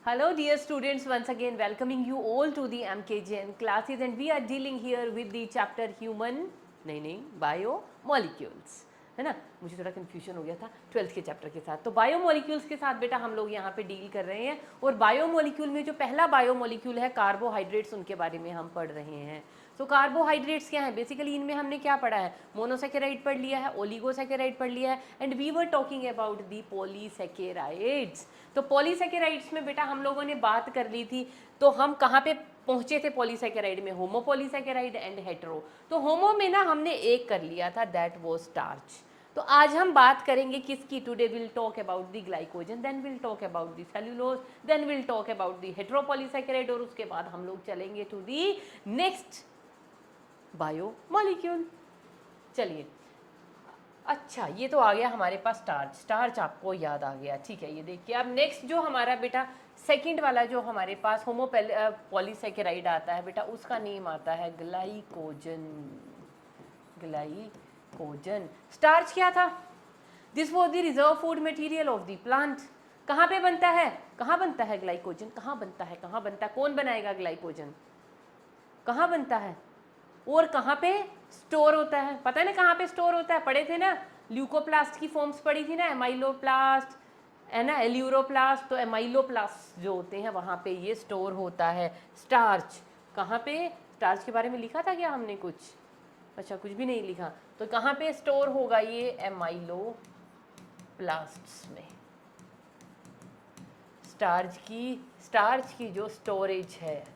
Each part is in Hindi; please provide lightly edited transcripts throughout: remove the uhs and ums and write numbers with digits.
Hello dear students, once again welcoming you all to the MKGN classes and we are dealing here with the chapter human नहीं biomolecules, है ना। मुझे थोड़ा कन्फ्यूजन हो गया था 12th के चैप्टर के साथ। तो बायोमोलिक्यूल्स के साथ बेटा हम लोग यहाँ पे डील कर रहे हैं और बायोमोलिक्यूल में जो पहला बायोमोलिक्यूल है कार्बोहाइड्रेट्स, उनके बारे में हम पढ़ रहे हैं। तो कार्बोहाइड्रेट्स क्या है बेसिकली, इनमें हमने क्या पढ़ा है, मोनोसेकेराइड पढ़ लिया है, ओलिगोसेकेराइड पढ़ लिया है and we were talking about the polysaccharides. तो पॉलीसेकेराइड्स में बेटा हम लोगों ने बात कर ली थी, तो हम कहाँ पे पहुंचे थे पॉलीसेकेराइड में, होमो पॉलीसेकेराइड एंड हेटेरो। तो होमो में ना हमने एक कर लिया था, दैट वाज स्टार्च। तो आज हम बात करेंगे किसकी, today will talk about the glycogen, then will talk about the cellulose, then will talk about the heteropolysaccharide और उसके बाद हम लोग चलेंगे टू दी नेक्स्ट बायोमोलिक्यूल। चलिए, अच्छा ये तो आ गया हमारे पास स्टार्च। स्टार्च आपको याद आ गया, ठीक है। ये देखिए अब नेक्स्ट जो हमारा बेटा सेकंड वाला जो हमारे पास होमो पॉलीसेकेराइड आता है बेटा, उसका नेम आता है ग्लाइकोजन। ग्लाइकोजन। स्टार्च क्या था, this was the reserve food material of the plant. कहाँ पे बनता है, कहाँ बनता है ग्लाइकोजन, कहाँ बनता है, कहाँ बनता है, कौन बनाएगा ग्लाइकोजन, कहाँ बनता है और कहाँ पे स्टोर होता है, पता है ना कहाँ पे स्टोर होता है, पढ़े थे ना, ल्यूकोप्लास्ट की फॉर्म्स पढ़ी थी ना, एमाइलोप्लास्ट है ना, एल्यूरोप्लास्ट। तो एमाइलोप्लास्ट जो होते हैं वहाँ पे ये स्टोर होता है स्टार्च। कहाँ पे, स्टार्च के बारे में लिखा था क्या हमने कुछ, अच्छा कुछ भी नहीं लिखा। तो कहाँ पे स्टोर होगा ये, एमाइलोप्लास्ट्स में। स्टार्च की जो स्टोरेज है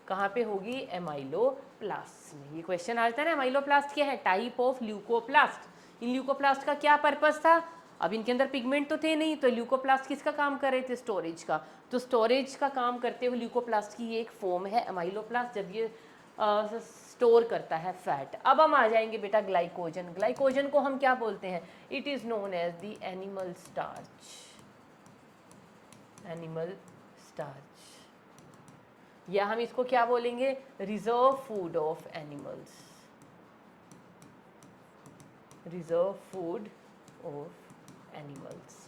कहाँ पे होगी, एमाइलोप्लास्ट में। ये क्वेश्चन आता है ना, एमाइलोप्लास्ट क्या है, type of leucoplast. In leucoplast का क्या पर्पस था, अब इनके अंदर पिगमेंट तो थे नहीं, तो ल्यूकोप्लास्ट किसका काम कर रहे थे, स्टोरेज का। तो स्टोरेज का काम करते हुए ल्यूकोप्लास्ट की ये एक फॉर्म है एमाइलोप्लास्ट, जब ये स्टोर करता है फैट। अब हम आ जाएंगे बेटा ग्लाइकोजन। ग्लाइकोजन को हम क्या बोलते हैं, it is known as the animal starch. Animal starch, या हम इसको क्या बोलेंगे, reserve food of animals. Reserve food of animals.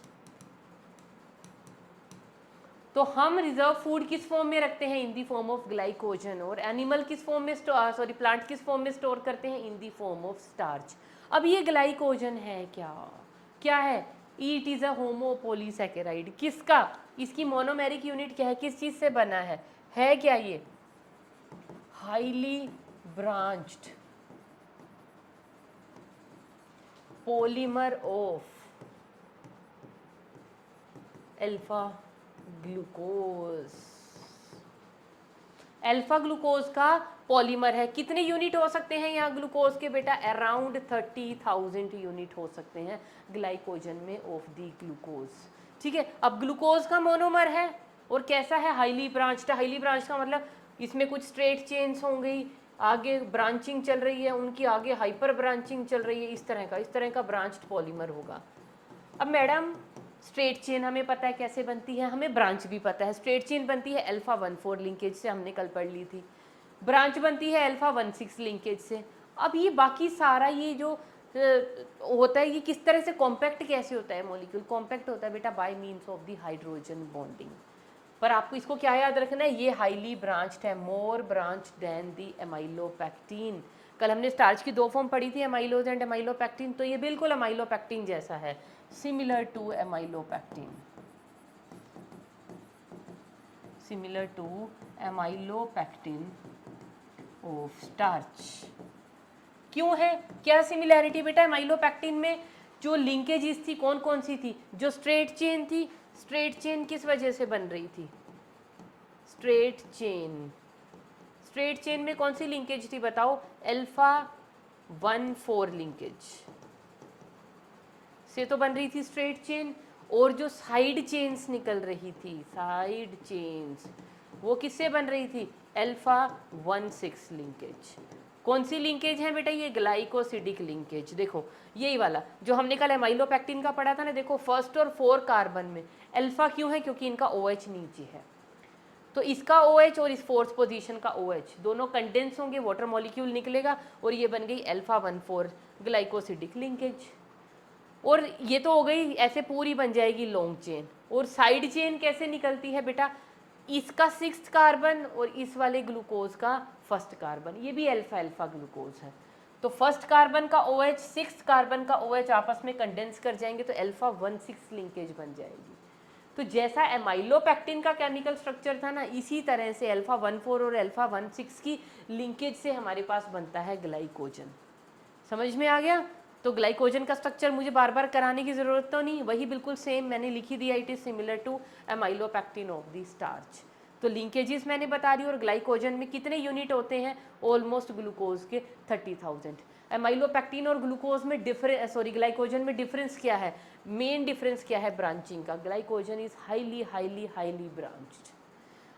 तो हम रिजर्व फूड किस फॉर्म में रखते हैं, in the form of glycogen, और एनिमल किस फॉर्म में सॉरी प्लांट किस फॉर्म में स्टोर करते हैं, in the form of starch. अब ये ग्लाइकोजन है क्या, क्या है, इट इज अ होमोपोलीसेकेराइड। किसका, इसकी मोनोमेरिक यूनिट क्या है, किस चीज से बना है क्या ये, highly branched polymer of alpha glucose. Alpha glucose का पॉलीमर है। कितने यूनिट हो सकते हैं यहाँ ग्लूकोज के बेटा, अराउंड 30,000 यूनिट हो सकते हैं ग्लाइकोजन में ऑफ दी ग्लूकोज, ठीक है। अब ग्लूकोज का मोनोमर है और कैसा है, हाईली ब्रांच्ड। हाईली ब्रांच का मतलब इसमें कुछ स्ट्रेट चेन्स हों गई, आगे ब्रांचिंग चल रही है उनकी, आगे हाइपर ब्रांचिंग चल रही है, इस तरह का ब्रांच्ड पॉलीमर होगा। अब मैडम स्ट्रेट चेन हमें पता है कैसे बनती है, हमें ब्रांच भी पता है। स्ट्रेट चेन बनती है अल्फा 1,4 लिंकेज से, हमने कल पढ़ ली थी। ब्रांच बनती है अल्फा 1,6 लिंकेज से। अब ये बाकी सारा ये जो होता है, ये किस तरह से कॉम्पैक्ट कैसे होता है मॉलिक्यूल, कॉम्पैक्ट होता है बेटा bye means of the hydrogen bonding. पर आपको इसको क्या याद रखना है, ये हाईली ब्रांच्ड है, मोर ब्रांच देन दी एमाइलोपैक्टिन। कल हमने स्टार्च की दो फॉर्म पढ़ी थी, एमाइलोज एंड एमाइलोपैक्टिन, तो ये बिल्कुल एमाइलोपैक्टिन जैसा है, similar to amylopectin, similar to amylopectin of starch. क्यों है, क्या सिमिलैरिटी बेटा एमाइलोपैक्टिन में, जो लिंकेजेस थी कौन कौन सी थी, जो स्ट्रेट चेन थी, स्ट्रेट चेन किस वजह से बन रही थी, स्ट्रेट चेन, स्ट्रेट चेन में कौन सी लिंकेज थी बताओ, अल्फा 1,4 लिंकेज से तो बन रही थी स्ट्रेट चेन। और जो साइड चेन्स निकल रही थी, साइड चेन्स, वो किससे बन रही थी, अल्फा 1,6 लिंकेज। कौन सी लिंकेज है बेटा, ये ग्लाइकोसिडिक लिंकेज। देखो यही वाला जो हमने कल एमाइलोपैक्टिन का पढ़ा था ना, देखो फर्स्ट और 4 कार्बन में अल्फा क्यों है, क्योंकि इनका OH नीचे है, तो इसका OH और इस फोर्थ पोजीशन का OH दोनों कंडेंस होंगे, वाटर मॉलिक्यूल निकलेगा और ये बन गई अल्फा 1,4 ग्लाइकोसिडिक लिंकेज। और ये तो हो गई, ऐसे पूरी बन जाएगी लॉन्ग चेन। और साइड चेन कैसे निकलती है बेटा, इसका 6th कार्बन और इस वाले ग्लूकोज का 1st कार्बन, ये भी अल्फा अल्फा ग्लूकोज है। तो 1st कार्बन का OH 6th कार्बन का OH आपस में कंडेंस कर जाएंगे तो अल्फा 1,6 लिंकेज बन जाएगी। तो जैसा एमाइलोपेक्टिन का केमिकल स्ट्रक्चर था ना, इसी तरह से अल्फा 1,4 और अल्फा 1,6 की लिंकेज से हमारे पास बनता है ग्लाइकोजन। समझ में आ गया। तो ग्लाइकोजन का स्ट्रक्चर मुझे बार बार कराने की ज़रूरत तो नहीं, वही बिल्कुल सेम मैंने लिखी दिया, it is similar to amylopectin of the starch. तो लिंकेजेस मैंने बता दी। और ग्लाइकोजन में कितने यूनिट होते हैं, ऑलमोस्ट ग्लूकोज के 30,000। एमाइलोपेक्टिन और ग्लूकोज में ग्लाइकोजन में डिफरेंस क्या है, मेन डिफरेंस क्या है, ब्रांचिंग का। Glycogen is highly highly highly branched.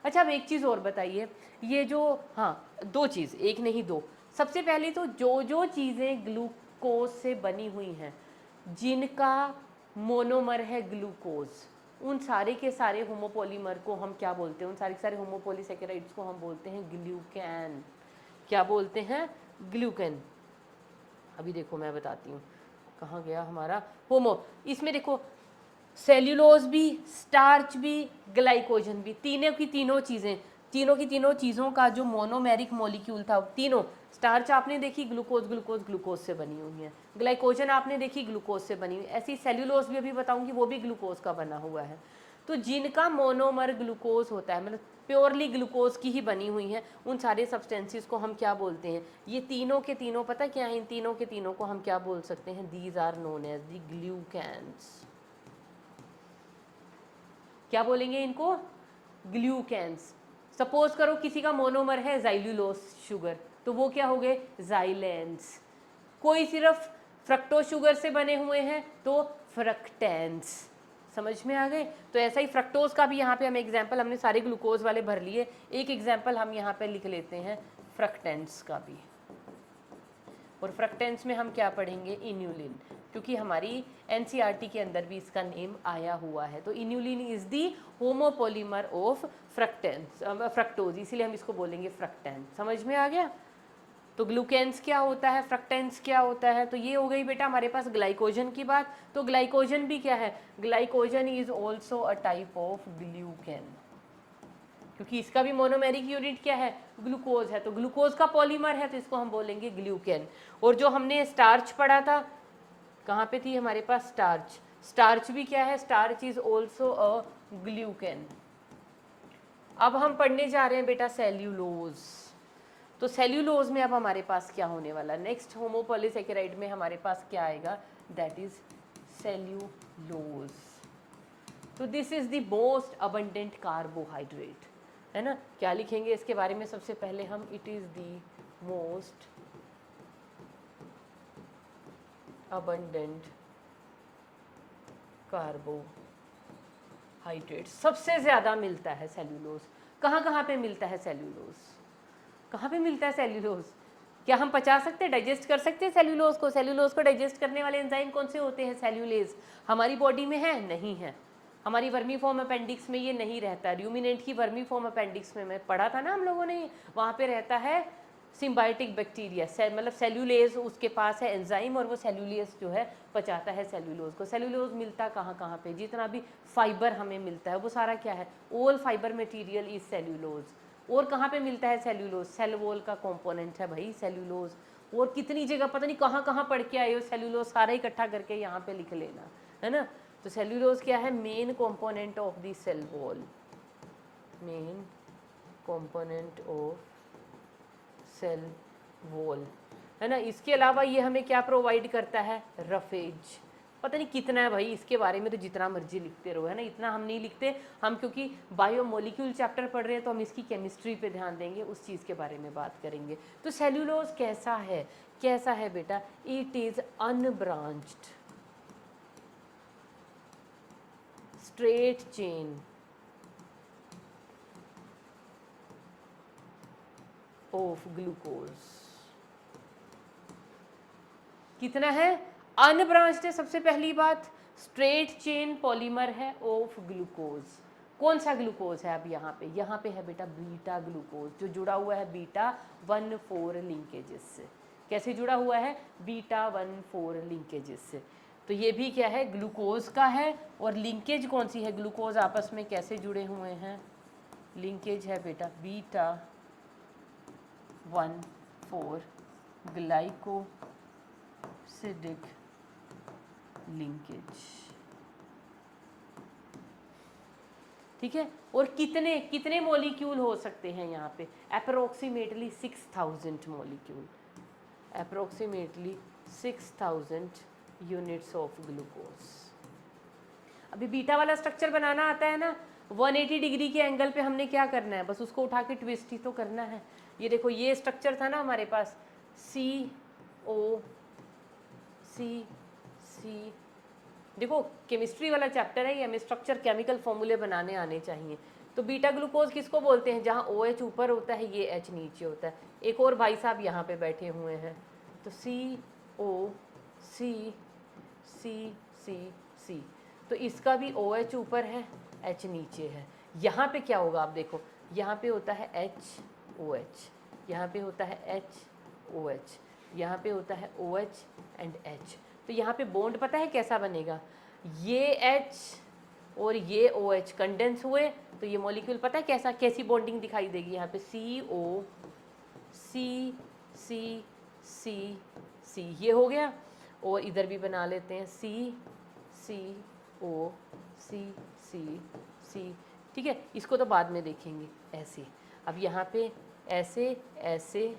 अच्छा, अब एक चीज़ और बताइए, ये जो, हाँ 2 चीज़, एक नहीं 2। सबसे पहले तो जो चीज़ें ग्लूकोज से बनी हुई हैं, जिनका मोनोमर है ग्लूकोज, उन सारे के सारे होमोपॉलीमर को हम क्या बोलते हैं, उन सारे के सारे होमोपॉलीसेकेराइड्स को हम बोलते हैं ग्लूकैन। क्या बोलते हैं, ग्लूकैन। अभी देखो मैं बताती हूँ, कहाँ गया हमारा होमो, इसमें देखो सेल्यूलोज भी, स्टार्च भी, ग्लाइकोजन भी, तीनों की तीनों चीज़ों का जो मोनोमेरिक मॉलिक्यूल था, तीनों, स्टार्च आपने देखी ग्लूकोज ग्लूकोज से बनी हुई है, ग्लाइकोजन आपने देखी ग्लूकोज से बनी हुई, ऐसी सेल्यूलोज भी अभी बताऊंगी, वो भी ग्लूकोज का बना हुआ है। तो जिनका मोनोमर ग्लूकोज होता है, मतलब प्योरली ग्लूकोज की ही बनी हुई है, उन सारे सब्सटेंसेस को हम क्या बोलते हैं, ये तीनों के तीनों, पता क्या है, इन तीनों के तीनों को हम क्या बोल सकते हैं, these are known as the glucans. क्या बोलेंगे इनको, ग्लूकैन्स। सपोज करो किसी का मोनोमर है ज़ाइलुलोज शुगर, तो वो क्या हो गए, ज़ाइलेंस। कोई सिर्फ फ्रक्टोज शुगर से बने हुए हैं तो फ्रक्टेंस। समझ में आ गए। तो ऐसा ही फ्रक्टोज का भी यहाँ पे हम एग्जाम्पल, हमने सारे ग्लूकोज वाले भर लिए, एक एग्जाम्पल हम यहाँ पे लिख लेते हैं फ्रक्टेंस का भी। और फ्रक्टेंस में हम क्या पढ़ेंगे, इन्यूलिन, क्योंकि हमारी एनसीईआरटी के अंदर भी इसका नेम आया हुआ है। तो inulin is the homopolymer of fructose, इसीलिए हम इसको बोलेंगे फ्रक्टेंस। समझ में आ गया। तो ग्लूकेन्स क्या होता है, फ्रक्टेंस क्या होता है, तो ये हो गई बेटा हमारे पास ग्लाइकोजन की बात। तो ग्लाइकोजन भी क्या है, glycogen is also a type of glucan, क्योंकि इसका भी मोनोमेरिक यूनिट क्या है, ग्लूकोज है। तो ग्लूकोज का पॉलीमर है तो इसको हम बोलेंगे ग्लूकेन। और जो हमने स्टार्च पढ़ा था, कहाँ पे थी हमारे पास स्टार्च, स्टार्च भी क्या है, starch is also a glucan. अब हम पढ़ने जा रहे हैं बेटा सेल्यूलोज। तो सेल्यूलोज में अब हमारे पास क्या होने वाला, नेक्स्ट होमोपॉलीसेकेराइड में हमारे पास क्या आएगा, दैट इज सेल्यूलोज। तो this is the most abundant carbohydrate, है ना। क्या लिखेंगे इसके बारे में, सबसे पहले हम, it is the most abundant carbohydrate, सबसे ज़्यादा मिलता है सेल्यूलोज। कहाँ कहाँ पे मिलता है सेल्यूलोज, कहाँ पे मिलता है सेल्यूलोज, क्या हम पचा सकते हैं, डाइजेस्ट कर सकते हैं सेल्यूलोज को। सेल्यूलोज को डाइजेस्ट करने वाले एंजाइम कौन से होते हैं, सेल्यूलेज। हमारी बॉडी में है, नहीं है। हमारी वर्मी फॉर्म अपेंडिक्स में ये नहीं रहता। र्यूमिनेंट की वर्मी फॉर्म अपेंडिक्स में मैं पढ़ा था ना हम लोगों ने, वहाँ पे रहता है सिम्बायोटिक बैक्टीरिया, मतलब सेल्यूलेज उसके पास है एंजाइम, और वो सेल्यूलेज जो है पचाता है सेल्यूलोज को। सेल्यूलोज मिलता कहाँ कहाँ पे, जितना भी फाइबर हमें मिलता है वो सारा क्या है, all fibre material is cellulose. और कहाँ पे मिलता है सेल्यूलोज, सेल वॉल का कंपोनेंट है भाई सेल्यूलोज। और कितनी जगह पता नहीं कहाँ कहाँ पढ़ के आए हो, सेल्यूलोज सारा इकट्ठा करके यहाँ पे लिख लेना, है ना। तो सेल्यूलोज क्या है, main component of the cell wall, main component of cell wall, है ना। इसके अलावा ये हमें क्या प्रोवाइड करता है, रफेज। पता नहीं कितना है भाई, इसके बारे में तो जितना मर्जी लिखते रहो, है ना। इतना हम नहीं लिखते, हम क्योंकि बायोमोलिक्यूल चैप्टर पढ़ रहे हैं तो हम इसकी केमिस्ट्री पे ध्यान देंगे, उस चीज़ के बारे में बात करेंगे। तो सेल्यूलोज कैसा है, कैसा है बेटा, it is unbranched straight chain of glucose. कितना है, अनब्रांच्ड है, सबसे पहली बात, स्ट्रेट चेन पॉलीमर है ऑफ ग्लूकोज। कौन सा ग्लूकोज है, अब यहाँ पे है बेटा बीटा ग्लूकोज, जो जुड़ा हुआ है बीटा 1,4 लिंकेजेस से। कैसे जुड़ा हुआ है, बीटा 1,4 लिंकेजेस से। तो ये भी क्या है, ग्लूकोज का है। और लिंकेज कौन सी है, ग्लूकोज आपस में कैसे जुड़े हुए हैं, लिंकेज है बेटा बीटा 1,4 ग्लाइकोसिडिक लिंकेज। ठीक है, और कितने कितने मॉलिक्यूल हो सकते हैं यहाँ पे, approximately 6000 molecule, approximately 6000 units of glucose. अभी बीटा वाला स्ट्रक्चर बनाना आता है ना, 180 डिग्री के एंगल पे हमने क्या करना है, बस उसको उठा के ट्विस्ट ही तो करना है। ये देखो ये स्ट्रक्चर था ना हमारे पास, C देखो केमिस्ट्री वाला चैप्टर है ये, हमें स्ट्रक्चर केमिकल फॉर्मूले बनाने आने चाहिए। तो बीटा ग्लूकोज किसको बोलते हैं, जहाँ OH ऊपर होता है, ये H नीचे होता है। एक और भाई साहब यहाँ पे बैठे हुए हैं, तो C तो इसका भी OH ऊपर है, H नीचे है। यहाँ पे क्या होगा आप देखो, यहाँ पे होता है HOH, यहाँ पे होता है HOH, यहाँ पे होता है OH एंड H। तो यहाँ पे बॉन्ड पता है कैसा बनेगा, ये H और ये OH कंडेंस हुए, तो ये मॉलिक्यूल पता है कैसा, कैसी बॉन्डिंग दिखाई देगी, यहाँ पे CO C ये हो गया। और इधर भी बना लेते हैं CO C। ठीक है, इसको तो बाद में देखेंगे ऐसे। अब यहाँ पे ऐसे ऐसे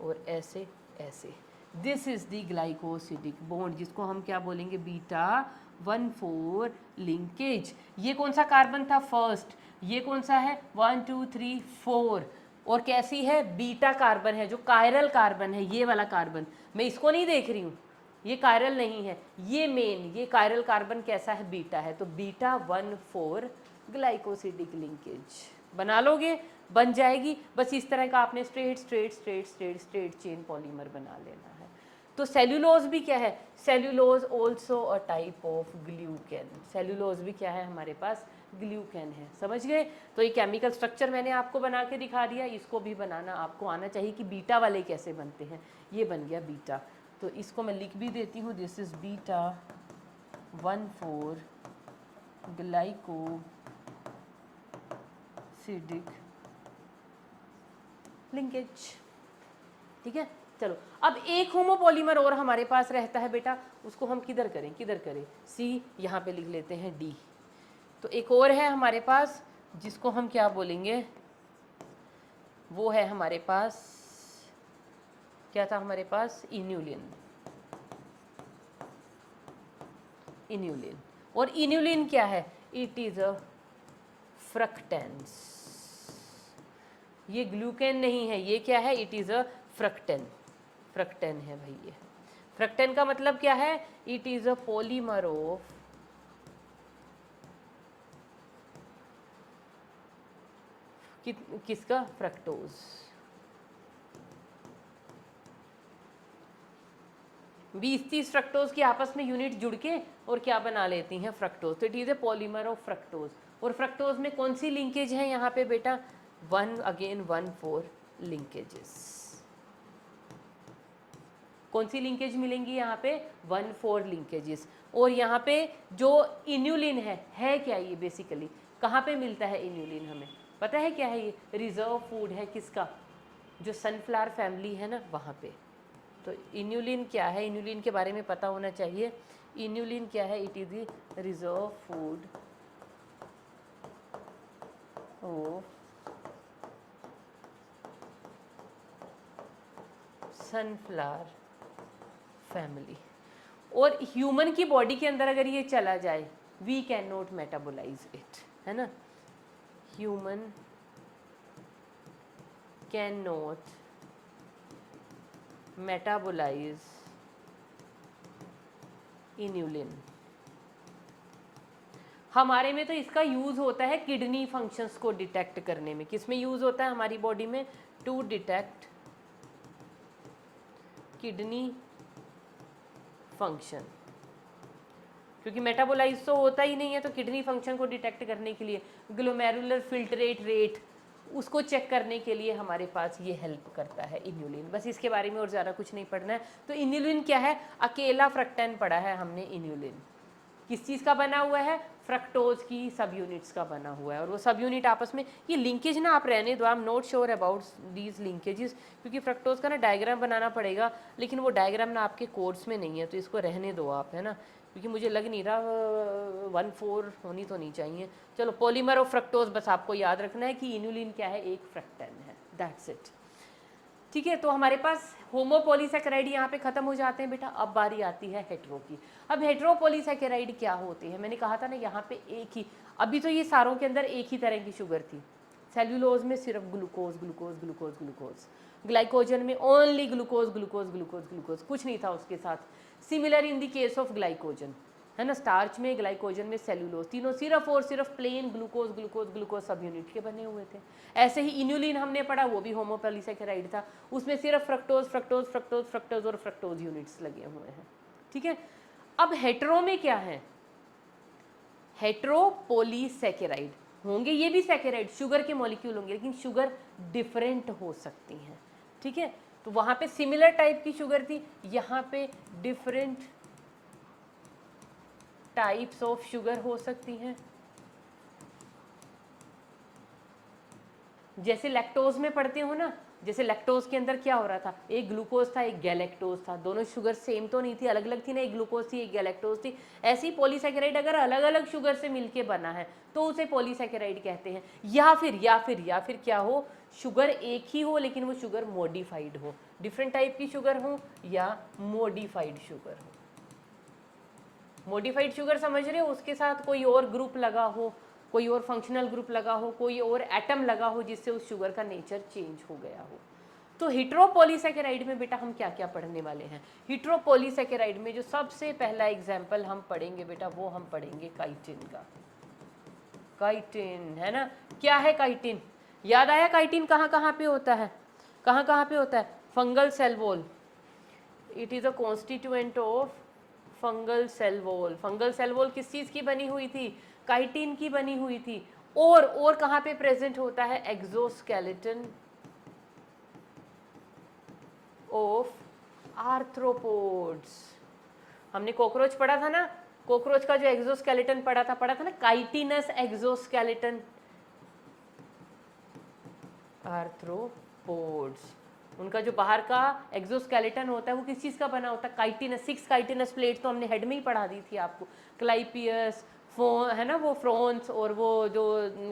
और ऐसे ऐसे, this is the glycosidic bond, जिसको हम क्या बोलेंगे, बीटा 1,4 लिंकेज। ये कौन सा कार्बन था, फर्स्ट, ये कौन सा है 1 2 3 4, और कैसी है, बीटा कार्बन है, जो कायरल कार्बन है, ये वाला कार्बन, मैं इसको नहीं देख रही हूँ, ये कायरल नहीं है, ये मेन, ये कायरल कार्बन कैसा है, बीटा है। तो बीटा 1,4 ग्लाइकोसिडिक लिंकेज बना लोगे, बन जाएगी। बस इस तरह का आपने स्ट्रेट चेन पॉलीमर बना लेना है। तो सेल्यूलोज भी क्या है, cellulose also a type of glucan, cellulose भी क्या है हमारे पास, ग्लूकेन है। समझ गए। तो ये केमिकल स्ट्रक्चर मैंने आपको बना के दिखा दिया, इसको भी बनाना आपको आना चाहिए कि बीटा वाले कैसे बनते हैं। ये बन गया बीटा, तो इसको मैं लिख भी देती हूँ, this is beta 1,4 glycosidic linkage. ठीक है, चलो अब एक होमोपॉलीमर और हमारे पास रहता है बेटा, उसको हम किधर करें, C, यहाँ पे लिख लेते हैं D। तो एक और है हमारे पास, जिसको हम क्या बोलेंगे, वो है हमारे पास, क्या था हमारे पास, इन्यूलिन। और इन्यूलिन क्या है, इट इज अ फ्रक्टेंस, ये ग्लूकेन नहीं है, ये क्या है, इट इज अ फ्रक्टेन है भाई। ये फ्रक्टेन का मतलब क्या है, it is a polymer of किसका, फ्रक्टोज। बीस 30 फ्रक्टोज की आपस में यूनिट जुड़ के और क्या बना लेती हैं, फ्रक्टोज। तो it is a polymer of fructose. और फ्रक्टोज में कौन सी लिंकेज है यहाँ पे बेटा, 1,4 लिंकेजेस। कौन सी लिंकेज मिलेंगी यहाँ पे, 1,4 लिंकेजेस। और यहाँ पे जो इन्यूलिन है क्या ये, बेसिकली कहाँ पे मिलता है इन्यूलिन, हमें पता है क्या है, ये रिजर्व फूड है किसका, जो सनफ्लावर फैमिली है ना, वहाँ पे। तो इन्यूलिन क्या है, इन्यूलिन के बारे में पता होना चाहिए। इन्यूलिन क्या है, it is the reserve food of sunflower family. और ह्यूमन की बॉडी के अंदर अगर ये चला जाए, we cannot metabolise it, है ना, human cannot metabolise inulin. हमारे में तो इसका यूज होता है किडनी फंक्शंस को डिटेक्ट करने में। किस में यूज होता है हमारी बॉडी में, टू डिटेक्ट किडनी फंक्शन, क्योंकि मेटाबोलाइज तो होता ही नहीं है, तो किडनी फंक्शन को डिटेक्ट करने के लिए ग्लोमेरुलर फिल्ट्रेट रेट, उसको चेक करने के लिए हमारे पास ये हेल्प करता है इन्यूलिन। बस इसके बारे में और ज़्यादा कुछ नहीं पढ़ना है। तो इन्यूलिन क्या है, अकेला फ्रक्टैन पढ़ा है हमने। इन्यूलिन किस चीज़ का बना हुआ है, फ्रक्टोज की सब यूनिट्स का बना हुआ है, और वो सब यूनिट आपस में, ये लिंकेज ना आप रहने दो, I am not sure about these linkages, क्योंकि फ्रक्टोज का ना डायग्राम बनाना पड़ेगा, लेकिन वो डायग्राम ना आपके कोर्स में नहीं है, तो इसको रहने दो आप, है ना, क्योंकि मुझे लग नहीं रहा 1,4 होनी तो नहीं चाहिए। चलो, पॉलीमर ऑफ फ्रक्टोज बस आपको याद रखना है कि इन्यूलिन क्या है, एक फ्रक्टैन है, दैट्स इट। ठीक है, तो हमारे पास होमोपॉलीसैकेराइड यहाँ पे खत्म हो जाते हैं बेटा। अब बारी आती है हेट्रो की। अब हेट्रोपॉलीसैकेराइड क्या होते हैं, मैंने कहा था ना यहाँ पे एक ही, अभी तो ये सारों के अंदर एक ही तरह की शुगर थी। सेल्यूलोज में सिर्फ glucose glucose glucose glucose, glycogen में only glucose glucose glucose glucose, कुछ नहीं था उसके साथ। Similar in the case of glycogen, है ना, स्टार्च में, ग्लाइकोजन में सेल्यूलोज, तीनों सिर्फ और सिर्फ प्लेन ग्लूकोज ग्लूकोज ग्लूकोज सब यूनिट के बने हुए थे। ऐसे ही इन्यूलिन हमने पढ़ा, वो भी होमोपॉलीसैकेराइड था, उसमें सिर्फ फ्रक्टोज फ्रक्टोज फ्रक्टोज फ्रक्टोज और फ्रक्टोज यूनिट्स लगे हुए हैं। ठीक है, अब हेट्रो में क्या है, हेट्रोपॉलीसैकेराइड होंगे, ये भी सैकेराइड शुगर के मॉलिक्यूल होंगे, लेकिन शुगर डिफरेंट हो सकती हैं। ठीक है, तो वहां पे सिमिलर टाइप की शुगर थी, यहाँ पे डिफरेंट टाइप्स ऑफ शुगर हो सकती हैं। जैसे लैक्टोज में पढ़ते हो ना, जैसे लैक्टोज के अंदर क्या हो रहा था, एक ग्लूकोज था एक गैलेक्टोज था, दोनों शुगर सेम तो नहीं थी, अलग अलग थी ना, एक ग्लूकोज थी एक गैलेक्टोज थी। ऐसे ही पॉलीसैकेराइड अगर अलग अलग शुगर से मिलके बना है तो उसे पॉलीसैकेराइड कहते हैं। या फिर क्या हो, शुगर एक ही हो लेकिन वो शुगर मॉडिफाइड हो, डिफरेंट टाइप की शुगर हो या मॉडिफाइड शुगर हो। मॉडिफाइड शुगर समझ रहे हो, उसके साथ कोई और ग्रुप लगा हो, कोई और फंक्शनल ग्रुप लगा हो, कोई और एटम लगा हो, जिससे उस शुगर का नेचर चेंज हो गया हो। तो हेट्रोपॉलीसैकेराइड में बेटा हम क्या क्या पढ़ने वाले हैं, हेट्रोपॉलीसैकेराइड में जो सबसे पहला एग्जाम्पल हम पढ़ेंगे बेटा, वो हम पढ़ेंगे काइटिन का। काइटिन, है ना, क्या है काइटिन, याद आया काइटिन कहाँ कहाँ पे होता है, कहाँ कहाँ पे होता है, fungal cell wall, it is a constituent of fungal cell wall. Fungal cell wall किस चीज़ की बनी हुई थी, काइटिन की बनी हुई थी। और कहाँ पे प्रेजेंट होता है, एक्सोस्केलेटन ऑफ आर्थ्रोपोड्स। हमने कॉकरोच पढ़ा था ना, कॉकरोच का जो एक्सोस्केलेटन पढ़ा था ना, काइटिनस एक्सोस्केलेटन आर्थ्रोपोड्स। उनका जो बाहर का एक्सोस्केलेटन होता है वो किस चीज़ का बना होता है, काइटिनस। 6 काइटिनस प्लेट तो हमने हेड में ही पढ़ा दी थी आपको, क्लाइपियस, है ना, वो फ्रॉन्स, और वो जो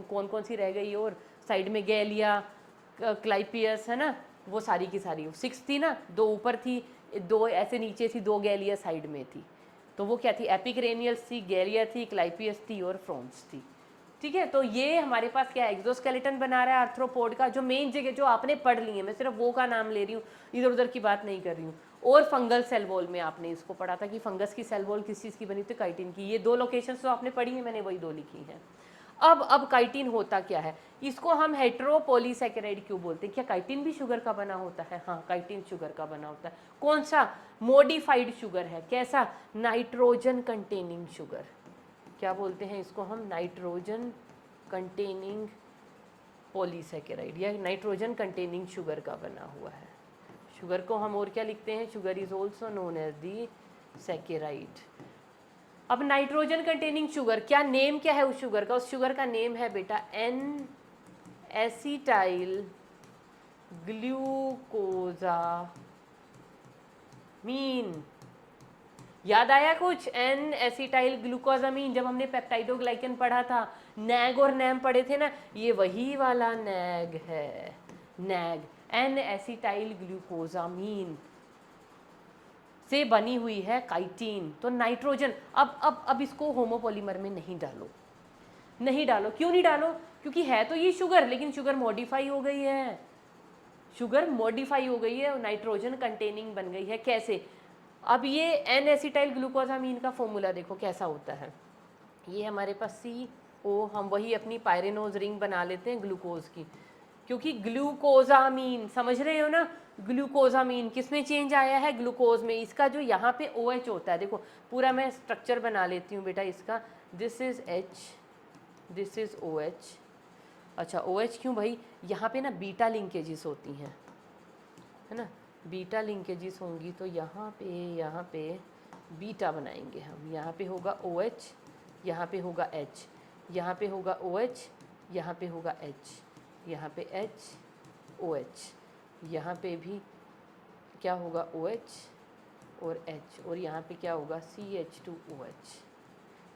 कौन कौन सी रह गई, और साइड में गैलिया, क्लाइपियस, है ना, वो सारी की सारी 6 थी ना, 2 ऊपर थी, 2 ऐसे नीचे थी, 2 गैलिया साइड में थी। तो वो क्या थी, एपिक्रेनियल्स थी, गैलिया थी, क्लाइपियस थी और फ्रॉन्स थी। ठीक है, तो ये हमारे पास क्या है, एक्सोस्केलेटन बना रहा है आर्थ्रोपोड का, जो मेन जगह जो आपने पढ़ ली है, मैं सिर्फ वो का नाम ले रही हूँ, इधर उधर की बात नहीं कर रही हूँ। और फंगल सेल वॉल में आपने इसको पढ़ा था कि फंगस की सेल वॉल किस चीज़ की बनी थी, काइटिन की। ये 2 लोकेशंस तो आपने पढ़ी है, मैंने वही 2 लिखी हैं। अब काइटिन होता क्या है, इसको हम हेट्रोपॉलीसैकेराइड क्यों बोलते हैं, क्या काइटिन भी शुगर का बना होता है, हाँ काइटिन शुगर का बना होता है। कौन सा, मॉडिफाइड शुगर है, कैसा, नाइट्रोजन कंटेनिंग शुगर, क्या बोलते हैं इसको हम, नाइट्रोजन कंटेनिंग पॉलीसैकेराइड या नाइट्रोजन कंटेनिंग शुगर का बना हुआ है। शुगर को हम और क्या लिखते हैं, sugar is also known as the saccharide. अब नाइट्रोजन कंटेनिंग शुगर, क्या नेम क्या है उस शुगर का, उस शुगर का नेम है बेटा एन एसिटाइल ग्लूकोजामीन। याद आया कुछ, एन एसिटाइल ग्लूकोजामीन, जब हमने पेप्टाइडोग्लाइकन पढ़ा था, नैग और नैम पढ़े थे ना, ये वही वाला नैग है, नैग, एन एसिटाइल ग्लूकोजामीन से बनी हुई है काइटिन। तो नाइट्रोजन, अब इसको होमोपॉलीमर में नहीं डालो, नहीं डालो, क्यों नहीं डालो, क्योंकि है तो ये शुगर, लेकिन शुगर मॉडिफाई हो गई है, शुगर मॉडिफाई हो गई है, नाइट्रोजन कंटेनिंग बन गई है। कैसे, अब ये एन एसिटाइल ग्लूकोजामीन का फॉर्मूला देखो कैसा होता है, ये हमारे पास CO, हम वही अपनी पायरेनोज रिंग बना लेते हैं ग्लूकोज की, क्योंकि ग्लूकोजामीन, समझ रहे हो ना, ग्लूकोजामीन किस में चेंज आया है, ग्लूकोज में। इसका जो यहाँ पे OH होता है, देखो पूरा मैं स्ट्रक्चर बना लेती हूँ बेटा इसका, this is H, this is OH, अच्छा OH क्यों भाई, यहाँ पे ना बीटा लिंकेजेस होती हैं, है ना, बीटा लिंकेजेस होंगी तो यहाँ पे बीटा बनाएंगे हम। यहाँ पे होगा OH, यहाँ पे होगा H, यहाँ पे होगा OH, यहाँ पे होगा H, यहाँ पे H OH, यहाँ पे भी क्या होगा OH और H, और यहाँ पे क्या होगा CH2OH।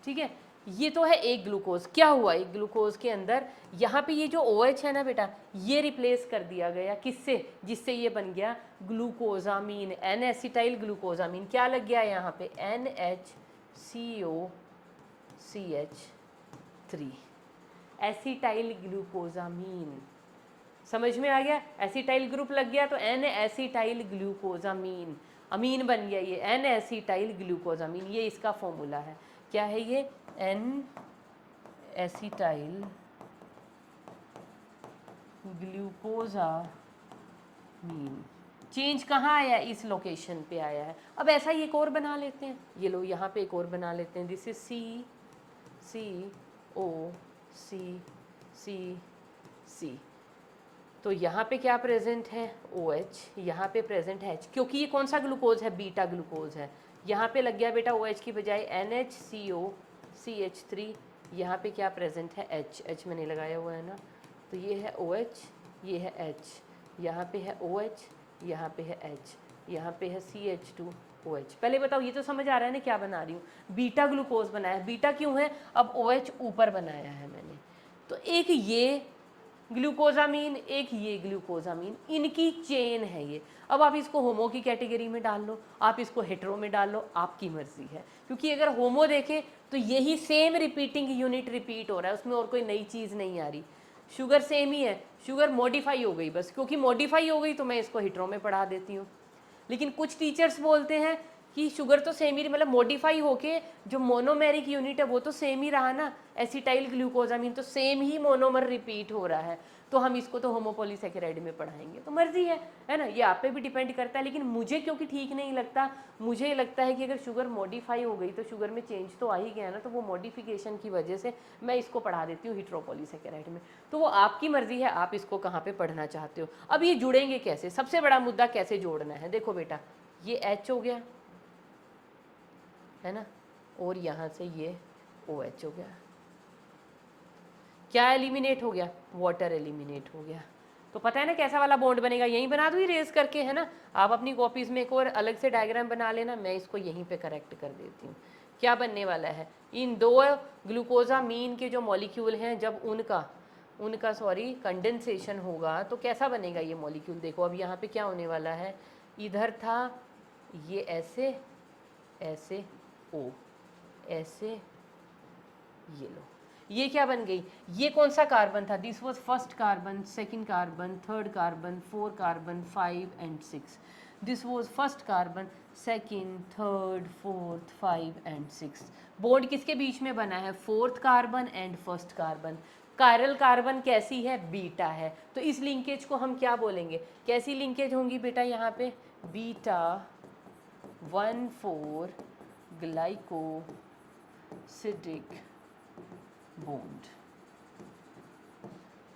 ठीक है, ये तो है एक ग्लूकोज। क्या हुआ एक ग्लूकोज के अंदर, यहाँ पे ये जो OH है ना बेटा, ये रिप्लेस कर दिया गया किससे, जिससे ये बन गया ग्लूकोजामीन, एन एसिटाइल ग्लूकोजामीन। क्या लग गया यहाँ पे NHCOCH3, एसिटाइल ग्लूकोजामीन। समझ में आ गया, एसिटाइल ग्रुप लग गया तो एन एसिटाइल ग्लूकोजामीन, अमीन बन गया ये एन एसिटाइल ग्लूकोजामीन। ये इसका फॉर्मूला है, क्या है ये, एन एसिटाइल ग्लूकोजामीन। चेंज कहाँ आया, इस लोकेशन पे आया है। अब ऐसा ही एक और बना लेते हैं, ये लो यहाँ पे एक और बना लेते हैं, दिस इज COC, तो यहाँ पे क्या प्रेजेंट है OH, यहाँ पे प्रेजेंट है H, क्योंकि ये कौन सा ग्लूकोज है, बीटा ग्लूकोज है। यहाँ पे लग गया बेटा OH की बजाय NHCOCH3, यहाँ पे क्या प्रेजेंट है H मैंने लगाया हुआ है ना, तो ये है OH, ये है H, यहाँ पे है OH, यहाँ पे है H, यहाँ पे है CH2OH। पहले बताओ ये तो समझ आ रहा है ना क्या बना रही हूँ, बीटा ग्लूकोज बनाया है। बीटा क्यों है, अब OH ऊपर बनाया है मैंने, तो एक ये ग्लूकोजामीन, एक ये ग्लूकोजामीन, इनकी चेन है ये। अब आप इसको होमो की कैटेगरी में डाल लो, आप इसको हेटेरो में डाल लो, आपकी मर्जी है। क्योंकि अगर होमो देखें तो यही सेम रिपीटिंग यूनिट रिपीट हो रहा है, उसमें और कोई नई चीज़ नहीं आ रही। शुगर सेम ही है, शुगर मॉडिफाई हो गई बस, क्योंकि मॉडिफाई हो गई तो मैं इसको हेटेरो में पढ़ा देती हूँ। लेकिन कुछ टीचर्स बोलते हैं कि शुगर तो सेम ही, मतलब मॉडिफाई होके जो मोनोमेरिक यूनिट है वो तो सेम ही रहा ना, एसिटाइल ग्लूकोजामीन तो सेम ही मोनोमर रिपीट हो रहा है, तो हम इसको तो होमोपोलीसैकेराइड में पढ़ाएंगे। तो मर्जी है ना, ये आप पे भी डिपेंड करता है। लेकिन मुझे क्योंकि ठीक नहीं लगता, मुझे लगता है कि अगर शुगर मॉडिफाई हो गई तो शुगर में चेंज तो आ ही गया ना, तो वो मॉडिफिकेशन की वजह से मैं इसको पढ़ा देती हूँ हेटेरोपोलीसैकेराइड में। तो वो आपकी मर्जी है, आप इसको कहाँ पे पढ़ना चाहते हो। अब ये जुड़ेंगे कैसे, सबसे बड़ा मुद्दा कैसे जोड़ना है। देखो बेटा, ये H हो गया है ना, और यहाँ से ये OH हो गया, क्या एलिमिनेट हो गया, वाटर एलिमिनेट हो गया। तो पता है ना कैसा वाला बॉन्ड बनेगा, यहीं बना दूँ इरेज करके, है ना। आप अपनी कॉपीज़ में एक और अलग से डायग्राम बना लेना, मैं इसको यहीं पे करेक्ट कर देती हूँ। क्या बनने वाला है, इन दो ग्लूकोजामीन के जो मॉलिक्यूल हैं, जब उनका कंडेंसेशन होगा तो कैसा बनेगा ये मॉलिक्यूल। देखो अब यहाँ पे क्या होने वाला है, इधर था ये ऐसे ऐसे O, ऐसे, ये लो, ये क्या बन गई, ये कौन सा कार्बन था, this was first carbon, second carbon, third carbon, 4 carbon, 5 and 6, this was first carbon, second, third, fourth, 5 and 6। Bond किसके बीच में बना है, fourth carbon and first carbon. Chiral carbon कैसी है, बीटा है, तो इस लिंकेज को हम क्या बोलेंगे, कैसी लिंकेज होंगी बेटा, यहाँ पे बीटा 1,4 ग्लाइकोसिडिक बॉन्ड।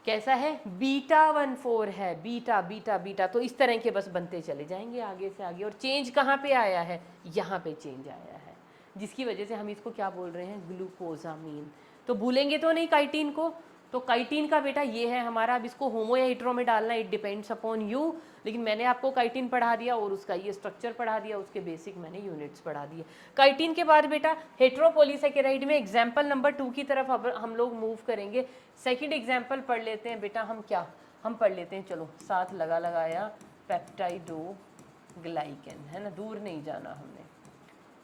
कैसा है, बीटा 1,4 है, बीटा बीटा बीटा, तो इस तरह के बस बनते चले जाएंगे आगे से आगे। और चेंज कहाँ पे आया है, यहाँ पे चेंज आया है, जिसकी वजह से हम इसको क्या बोल रहे हैं, ग्लूकोजामीन। तो भूलेंगे तो नहीं काइटिन को, तो काइटिन का बेटा ये है हमारा। अब इसको होमो या हेटेरो में डालना, इट डिपेंड्स अपॉन यू, लेकिन मैंने आपको काइटिन पढ़ा दिया और उसका ये स्ट्रक्चर पढ़ा दिया, उसके बेसिक मैंने यूनिट्स पढ़ा दिए। काइटिन के बाद बेटा हेटेरोपोलीसैकेराइड में एग्जाम्पल नंबर 2 की तरफ अब हम लोग मूव करेंगे। सेकंड एग्जाम्पल पढ़ लेते हैं बेटा, हम क्या हम पढ़ लेते हैं, चलो साथ लगाया पेप्टाइडोग्लाइकन, है ना, दूर नहीं जाना हमने।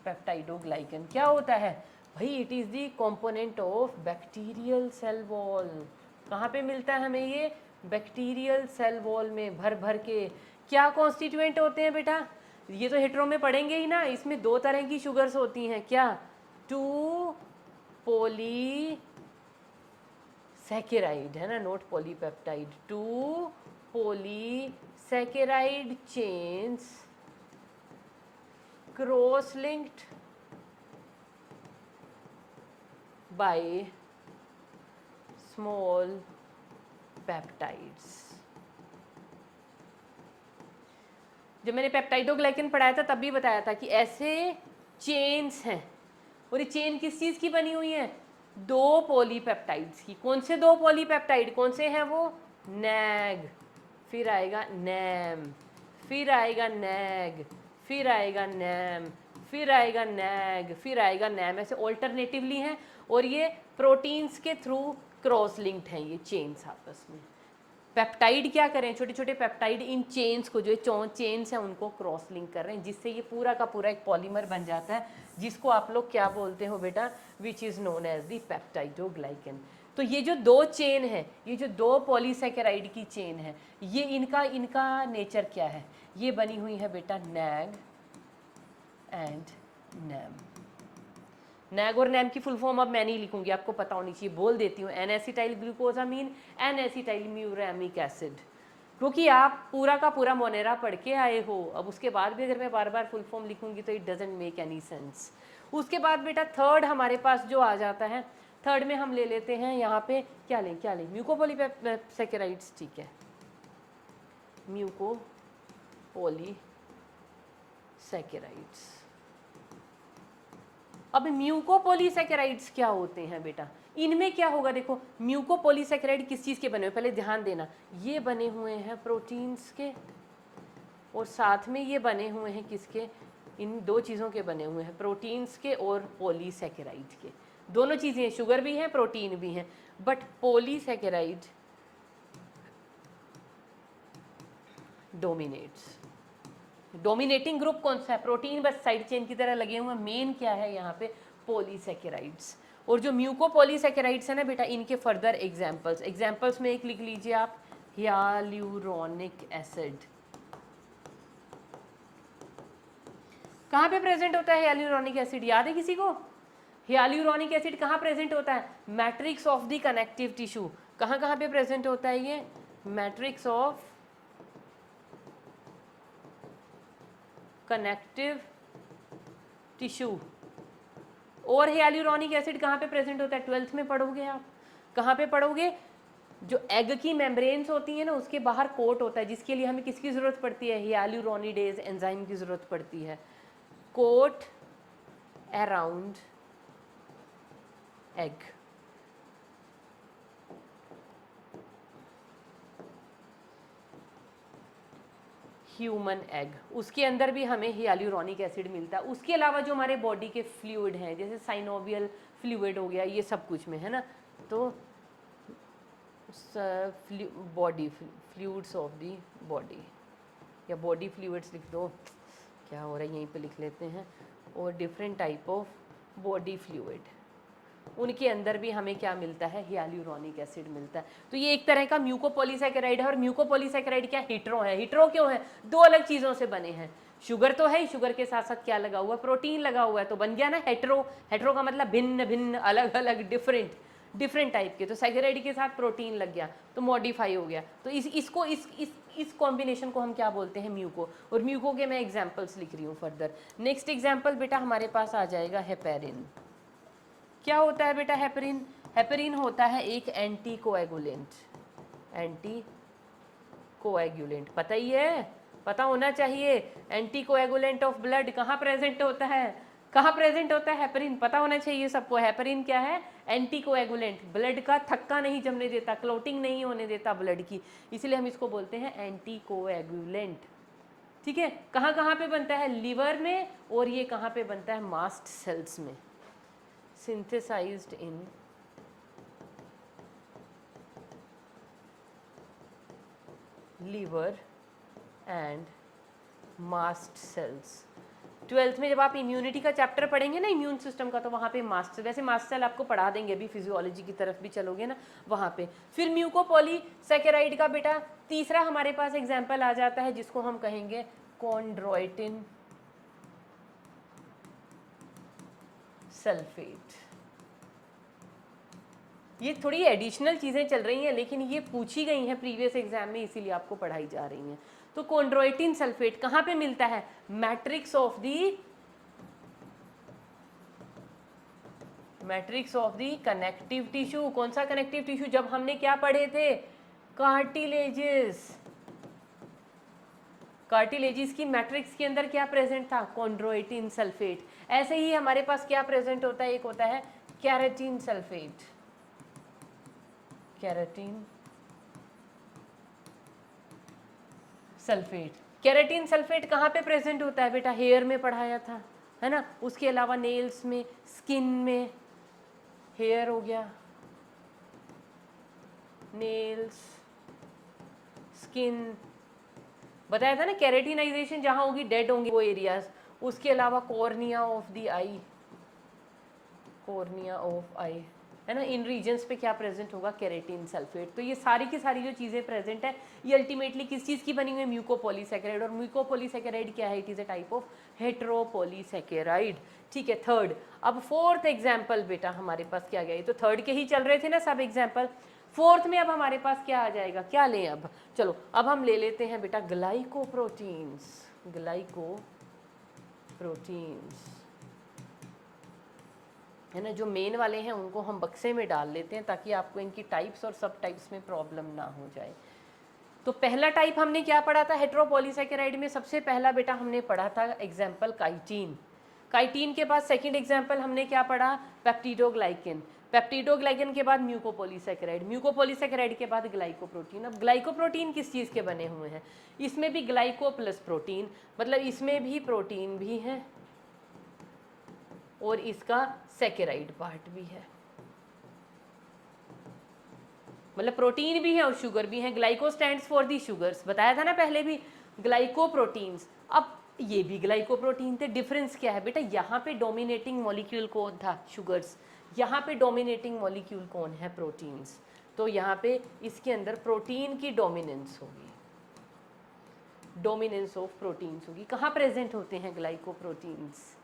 पेप्टाइडोग्लाइकन क्या होता है भाई, it is the component of bacterial cell wall. कहाँ पे मिलता है हमें ये, बैक्टीरियल सेल वॉल में भर भर के। क्या कॉन्स्टिट्यूएंट होते हैं बेटा, ये तो हेटेरो में पढ़ेंगे ही ना, इसमें 2 तरह की शुगर्स होती हैं, क्या, 2 पॉलीसैकेराइड, है ना, not polypeptide, 2 polysaccharide chains cross linked by small peptides. जब मैंने पेप्टाइडोग्लाइकन पढ़ाया था तब भी बताया था कि ऐसे चेन्स हैं, और ये चेन किस चीज़ की बनी हुई है? दो पॉलीपेप्टाइड्स की। कौन से दो पॉलीपेप्टाइड? कौन से हैं वो? नैग, फिर आएगा नैम, फिर आएगा नैग, फिर आएगा नैम, फिर आएगा नैग, फिर आएगा नैम। ऐसे ऑल्टरनेटिवली हैं, और ये प्रोटीन्स के थ्रू क्रॉस लिंक्ड हैं ये चेन्स आपस में। पेप्टाइड क्या करें? छोटे छोटे पेप्टाइड इन चेन्स को, जो चेन्स हैं उनको क्रॉस लिंक कर रहे हैं, जिससे ये पूरा का पूरा एक पॉलीमर बन जाता है, जिसको आप लोग क्या बोलते हो बेटा? Which is known as the peptidoglycan. तो ये जो दो चेन है, ये जो दो पॉलीसेकेराइड की चेन है, ये इनका नेचर क्या है? ये बनी हुई है बेटा नैग एंड नैम। नैग और नैम की फुल फॉर्म अब मैं नहीं लिखूंगी, आपको पता होनी चाहिए, बोल देती हूँ। N acetyl glucosamine, N acetyl muramic acid. क्योंकि आप पूरा का पूरा मोनेरा पढ़ के आए हो, अब उसके बाद भी अगर मैं बार बार फुल फॉर्म लिखूंगी तो it doesn't make any sense. उसके बाद बेटा थर्ड हमारे पास जो आ जाता है, थर्ड में हम ले लेते हैं यहाँ पे क्या लें म्यूकोपॉलीसेकेराइड्स। ठीक है, म्यूकोपॉलीसेकेराइड्स। अब म्यूकोपॉलीसेकेराइड्स क्या होते हैं बेटा? इनमें क्या होगा? देखो, म्यूकोपॉलीसेकेराइड किस चीज़ के बने हुए, पहले ध्यान देना। ये बने हुए हैं प्रोटीन्स के, और साथ में ये बने हुए हैं किसके? इन दो चीज़ों के बने हुए हैं, प्रोटीन्स के और पॉलीसेकेराइड के। दोनों चीज़ें, शुगर भी हैं प्रोटीन भी हैं, but polysaccharide dominates. Dominating group कौन सा है? प्रोटीन बस साइड चेन की तरह लगे हुए हैं। मेन क्या है यहाँ पे? पॉलीसेकेराइड्स। और जो म्यूकोपॉलीसेकेराइड्स है ना बेटा, इनके फर्दर एग्जाम्पल्स में एक लिख लीजिए आप, हियालुरोनिक एसिड। कहाँ पे प्रेजेंट होता है हियालुरोनिक एसिड? याद है किसी को? हियालुरोनिक एसिड कहाँ प्रेजेंट होता है? Matrix of the connective tissue. कहाँ कहाँ पे प्रेजेंट होता है ये? Matrix of connective tissue. और हियालुरोनिक एसिड कहाँ पे प्रेजेंट होता है? 12th में पढ़ोगे आप। कहाँ पे पढ़ोगे? जो एग की मेम्ब्रेन्स होती है ना, उसके बाहर कोट होता है, जिसके लिए हमें किसकी ज़रूरत पड़ती है? हियालुरोनिडेज एंजाइम की ज़रूरत पड़ती है। Coat around egg. Human egg, उसके अंदर भी हमें हियालुरोनिक एसिड मिलता है। उसके अलावा जो हमारे बॉडी के फ्लूइड हैं, जैसे साइनोवियल फ्लूइड हो गया, ये सब कुछ में है ना, तो body fluids of the body, या बॉडी फ्लूइड्स लिख दो, क्या हो रहा है, यहीं पे लिख लेते हैं। और different type of body fluid, उनके अंदर भी हमें क्या मिलता है? हियालुरोनिक एसिड मिलता है। तो ये एक तरह का म्यूकोपॉलीसेकेराइड है। और म्यूकोपॉलीसेकेराइड क्या? हिट्रो है। हिट्रो क्यों है? दो अलग चीज़ों से बने हैं। शुगर तो है, शुगर के साथ साथ क्या लगा हुआ? प्रोटीन लगा हुआ है, तो बन गया ना हेट्रो। हेट्रो का मतलब भिन्न भिन्न, अलग अलग, डिफरेंट टाइप के। तो सेकेराइड के साथ प्रोटीन लग गया तो मॉडिफाई हो गया। तो इस कॉम्बिनेशन को हम क्या बोलते हैं? म्यूको। और म्यूको के मैं एग्जाम्पल्स लिख रही हूँ फर्दर। नेक्स्ट एग्जाम्पल बेटा हमारे पास आ जाएगा हेपेरिन। क्या होता है बेटा हेपेरिन? हेपेरिन होता है एक एंटी कोएगुलेंट। एंटी कोएगुलेंट पता ही है, पता होना चाहिए। एंटी कोएगुलेंट ऑफ ब्लड कहाँ प्रेजेंट होता है? कहाँ प्रेजेंट होता है हेपेरिन? पता होना चाहिए सबको। हेपेरिन क्या है? एंटी कोएगुलेंट, ब्लड का थक्का नहीं जमने देता, क्लोटिंग नहीं होने देता ब्लड की, इसलिए हम इसको बोलते हैं एंटी कोएगुलेंट। ठीक है, कहाँ कहाँ पे बनता है? लिवर में, और ये कहाँ पे बनता है? मास्ट सेल्स में। synthesized in liver and mast cells। 12th में जब आप इम्यूनिटी का चैप्टर पढ़ेंगे ना, इम्यून सिस्टम का, तो वहाँ पे मास्ट, वैसे मास्ट सेल आपको पढ़ा देंगे, अभी फिजियोलॉजी की तरफ भी चलोगे ना वहाँ पे। फिर म्यूकोपॉलीसेकेराइड का बेटा तीसरा हमारे पास एग्जाम्पल आ जाता है, जिसको हम कहेंगे कॉन्ड्रोइटिन सल्फेट। ये थोड़ी एडिशनल चीज़ें चल रही हैं, लेकिन ये पूछी गई हैं प्रीवियस एग्जाम में, इसीलिए आपको पढ़ाई जा रही हैं। तो कॉन्ड्रोइटिन सल्फेट कहाँ पे मिलता है? Matrix of the connective tissue. कौन सा कनेक्टिव टिश्यू? जब हमने क्या पढ़े थे? कार्टिलेजेस। कार्टिलेजिस की मैट्रिक्स के अंदर क्या प्रेजेंट था? Chondroitin sulphate. ऐसे ही हमारे पास क्या प्रेजेंट होता है? एक होता है keratin sulphate, keratin sulphate. Keratin sulphate कहाँ पे प्रेजेंट होता है बेटा? हेयर में पढ़ाया था, है ना। उसके अलावा नेल्स में, स्किन में, हेयर हो गया, नेल्स, स्किन, बताया था ना। केराटिनाइजेशन जहाँ होगी डेड होंगे वो एरियाज। उसके अलावा cornea of the eye, cornea of eye, है ना। इन रीजन्स पे क्या प्रेजेंट होगा? Keratin sulphate. तो ये सारी की सारी जो चीज़ें प्रेजेंट है ये अल्टीमेटली किस चीज़ की बनी हुई है? म्यूकोपॉलीसैकेराइड। और म्यूकोपॉलीसैकेराइड क्या है? It is a type of heteropolysaccharide. ठीक है, थर्ड। अब फोर्थ एग्जाम्पल बेटा हमारे पास क्या गया? तो थर्ड के ही चल रहे थे ना सब एग्जाम्पल। फोर्थ में अब हमारे पास क्या आ जाएगा? क्या लें अब? चलो अब हम ले लेते हैं बेटा ग्लाइकोप्रोटीन्स। ग्लाइकोप्रोटीन्स, है ना। जो मेन वाले हैं उनको हम बक्से में डाल लेते हैं ताकि आपको इनकी टाइप्स और सब टाइप्स में प्रॉब्लम ना हो जाए। तो पहला टाइप हमने क्या पढ़ा था? हेट्रोपॉलीसैकेराइड में सबसे पहला बेटा हमने पढ़ा था एग्जाम्पल काइटीन। काइटीन के बाद सेकंड एग्जाम्पल हमने क्या पढ़ा? पेप्टिडोग्लाइकेन। पेप्टिडोग्लाइकेन के बाद म्यूकोपॉलीसैकेराइड। म्यूकोपॉलीसैकेराइड के बाद ग्लाइकोप्रोटीन। अब ग्लाइकोप्रोटीन किस चीज़ के बने हुए हैं? इसमें भी ग्लाइको प्लस प्रोटीन, मतलब इसमें भी प्रोटीन भी है और इसका सैकेराइड पार्ट भी है, मतलब प्रोटीन भी है और शुगर भी है। Glyco stands for the sugars, बताया था ना पहले भी, ग्लाइकोप्रोटीन्स। अब ये भी ग्लाइकोप्रोटीन थे। डिफरेंस क्या है बेटा? यहाँ पे डोमिनेटिंग मॉलिक्यूल कौन था? शुगर्स। यहाँ पे डोमिनेटिंग मॉलिक्यूल कौन है? प्रोटीन्स। तो यहाँ पे इसके अंदर प्रोटीन की डोमिनेंस होगी, डोमिनेंस ऑफ प्रोटीन्स होगी। कहाँ प्रेजेंट होते हैं ग्लाइकोप्रोटीन्स?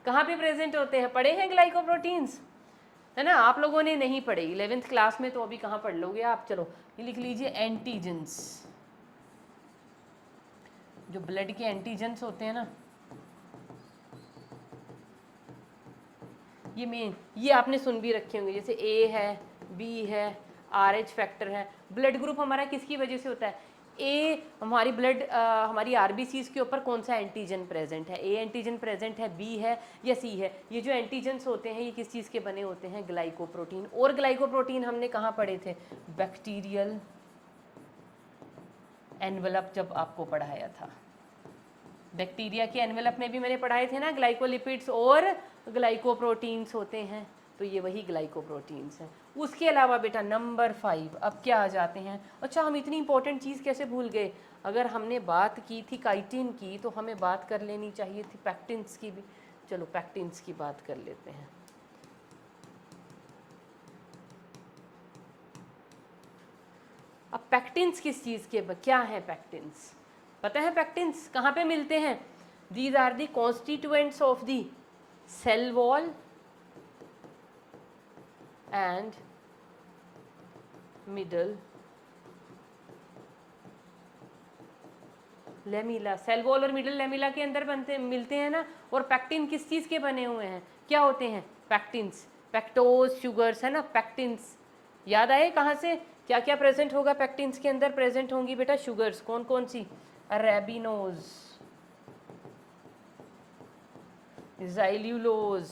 कहाँ पे प्रेजेंट होते हैं? पढ़े हैं ग्लाइकोप्रोटीन्स, है ना। आप लोगों ने नहीं पढ़े 11th क्लास में, तो अभी कहाँ पढ़ लोगे आप? चलो ये लिख लीजिए एंटीजेंस। जो ब्लड के एंटीजेंस होते हैं ना, ये मेन, ये आपने सुन भी रखे होंगे, जैसे ए है, बी है, RH फैक्टर है। ब्लड ग्रुप हमारा किसकी वजह से होता है? ए हमारी ब्लड हमारी RBCs के ऊपर कौन सा एंटीजन प्रेजेंट है? ए एंटीजन प्रेजेंट है, बी है या सी है? ये जो एंटीजन्स होते हैं ये किस चीज़ के बने होते हैं? ग्लाइकोप्रोटीन। और ग्लाइकोप्रोटीन हमने कहाँ पढ़े थे? बैक्टीरियल एनवेलप जब आपको पढ़ाया था। बैक्टीरिया के एनवेलप में भी मैंने पढ़ाए थे ना, ग्लाइकोलिपिड्स और ग्लाइकोप्रोटीन्स होते हैं। तो ये वही ग्लाइकोप्रोटीन्स हैं। उसके अलावा बेटा नंबर 5 अब क्या आ जाते हैं? अच्छा, हम इतनी इंपॉर्टेंट चीज़ कैसे भूल गए? अगर हमने बात की थी काइटिन की तो हमें बात कर लेनी चाहिए थी पैक्टिन्स की भी। चलो पैक्टिन्स की बात कर लेते हैं। अब पैक्टिन्स किस चीज़ के क्या है? पैक्टिन्स पता है? पैक्टिन्स कहाँ पे मिलते हैं? These are the constituents of the cell wall and middle lamella. Cell wall और मिडल लेमिला के अंदर बनते मिलते हैं ना। और पैक्टिन किस चीज़ के बने हुए हैं? क्या होते हैं पैक्टिन्स? पैक्टोज शुगर्स, है ना। पैक्टिन्स याद आए कहाँ से? क्या क्या प्रेजेंट होगा पैक्टिन्स के अंदर? प्रेजेंट होंगी बेटा शुगर्स। कौन कौन सी? अरेबिनोज, ज़ाइल्यूलोज,